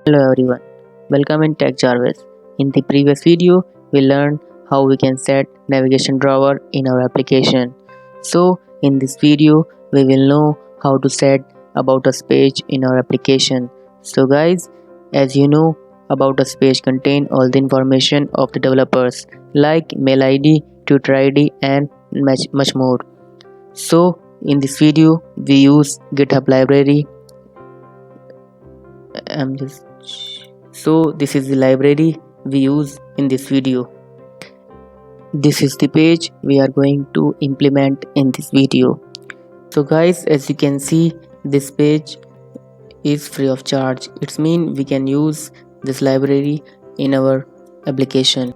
Hello everyone, welcome in Tech Jarvis. In the previous video, we learned how we can set navigation drawer in our application. So, in this video, we will know how to set about us page in our application. So guys, as you know, about us page contain all the information of the developers like mail ID, Twitter ID and much more. So, in this video, we use GitHub library. I'm just So this is the library we use in this video. This is the page we are going to implement in this video. So guys, as you can see, this page is free of charge. It means we can use this library in our application.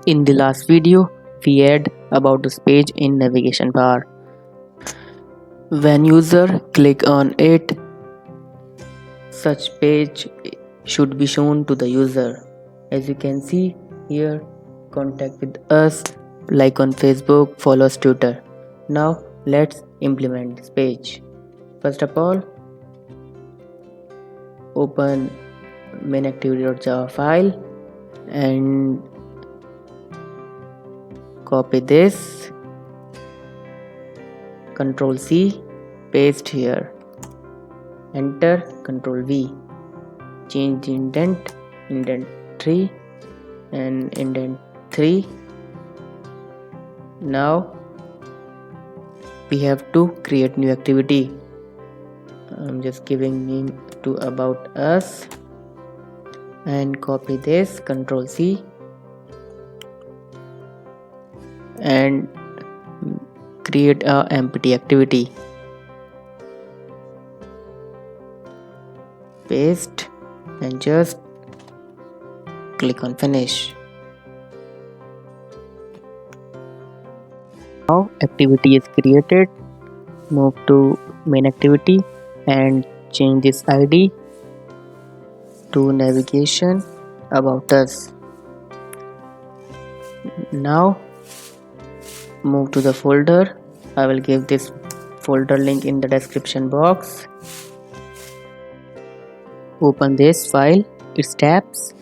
In the last video, we had about this page in navigation bar. When user click on it, such page should be shown to the user. As you can see here, contact with us like on Facebook, follow us Twitter. Now let's implement this page. First of all, open main-activity.java file and copy this, Ctrl C, paste here, enter, Ctrl V, change the indent 3 and indent 3. Now we have to create new activity. I'm just giving name to about us and copy this, Ctrl C and create a empty activity, paste and just click on finish. Now activity is created. Move to main activity and change this ID to navigation about us. Now move to the folder. I will give this folder link in the description box. Open this file, its tabs,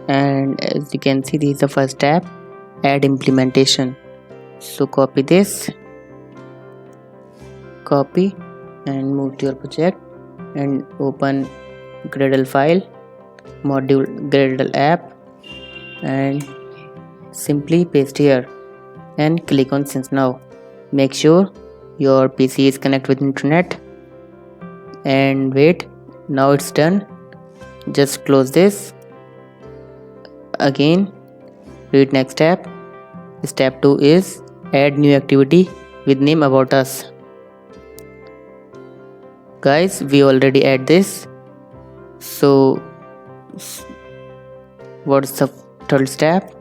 and as you can see, this is the first tab, add implementation. So copy this, copy and move to your project and open Gradle file, module Gradle app, and simply paste here and click on Since Now. Make sure your PC is connected with internet and wait. Now it's done. Just close this. Again, read next step. Step 2 is add new activity with name about us. Guys, we already add this. So what's the third step?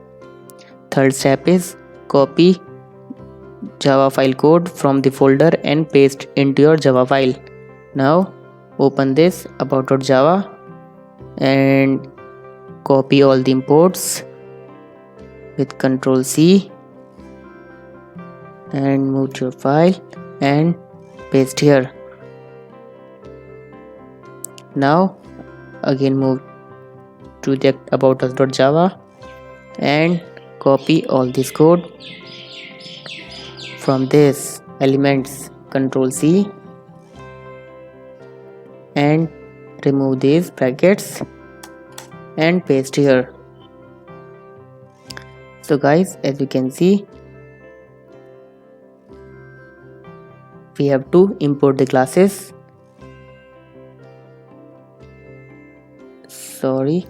Third step is copy Java file code from the folder and paste into your Java file. Now open this about.java and copy all the imports with Ctrl C and move to your file and paste here. Now again move to the about.us.java and copy all this code from this elements, Ctrl C and remove these brackets and paste here. So guys, as you can see, we have to import the classes. Sorry,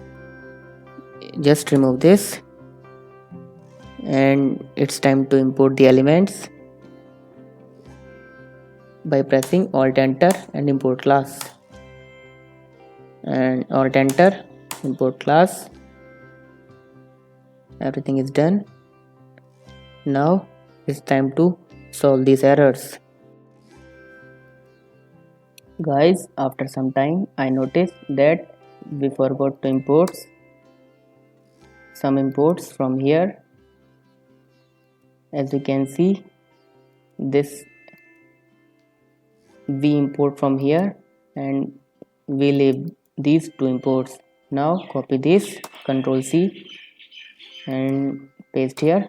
just remove this and it's time to import the elements by pressing Alt Enter and import class, and Alt Enter, import class. Everything is done. Now it's time to solve these errors. Guys, after some time I noticed that we forgot to import some imports from here. As you can see, this we import from here, and we leave these two imports. Now copy this, Ctrl C and paste here,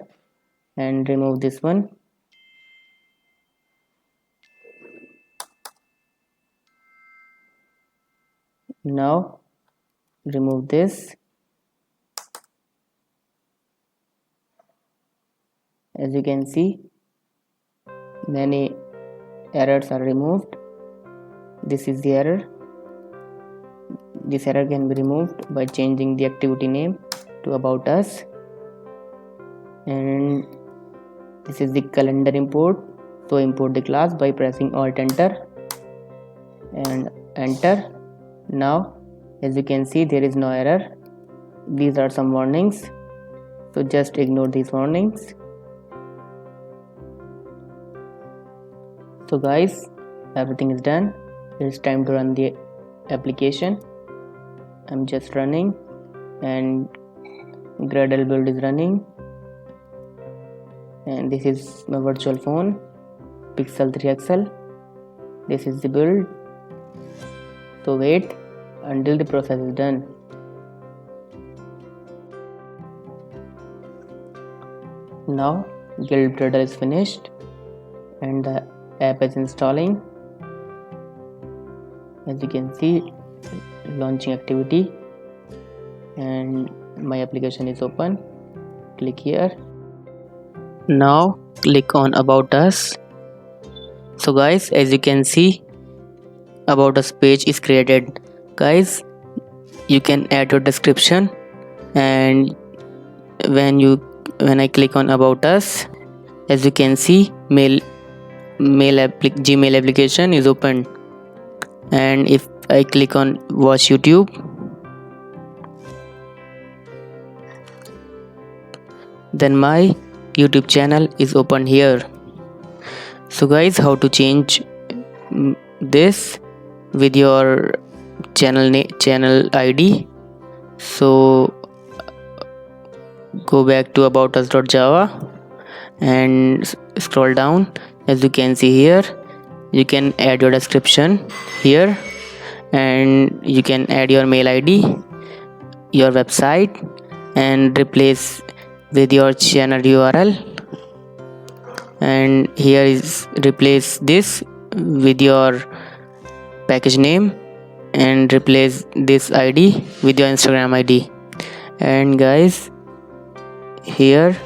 and remove this one. Now remove this. As you can see, many errors are removed. This is the error. This error can be removed by changing the activity name to About Us. And this is the calendar import. So import the class by pressing Alt Enter and enter. Now as you can see, there is no error. These are some warnings, so just ignore these warnings. So guys, everything is done. It's time to run the application. I'm just running, and Gradle build is running, and this is my virtual phone, Pixel 3 XL. This is the build. So wait until the process is done. Now Guild Builder is finished and the app is installing. As you can see, launching activity, and my application is open. Click here. Now click on About Us. So guys, as you can see, About Us page is created. Guys, you can add your description, and when I click on About Us, as you can see, Gmail application is open. And if I click on Watch YouTube, then my YouTube channel is open here. So guys, how to change this with your channel ID? So go back to aboutus.java and scroll down. As you can see here, you can add your description here, and you can add your mail ID, your website, and replace with your channel URL. And here is replace this with your package name, and replace this ID with your Instagram ID. And guys, here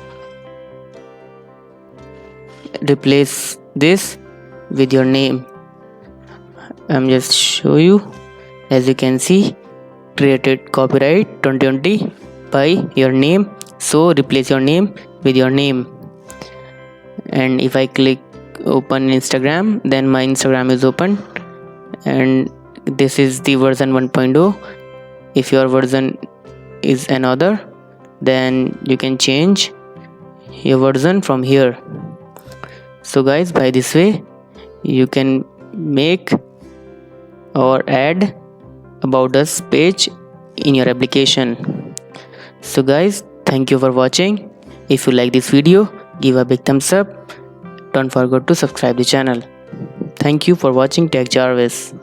replace this with your name. I'm just show you. As you can see, created copyright 2020 by your name. So replace your name with your name. And if I click open Instagram, then my Instagram is open, and this is the version 1.0. If your version is another, then you can change your version from here. So guys, by this way you can make or add About Us page in your application. So guys, thank you for watching. If you like this video, give a big thumbs up. Don't forget to subscribe the channel. Thank you for watching Tech Jarvis.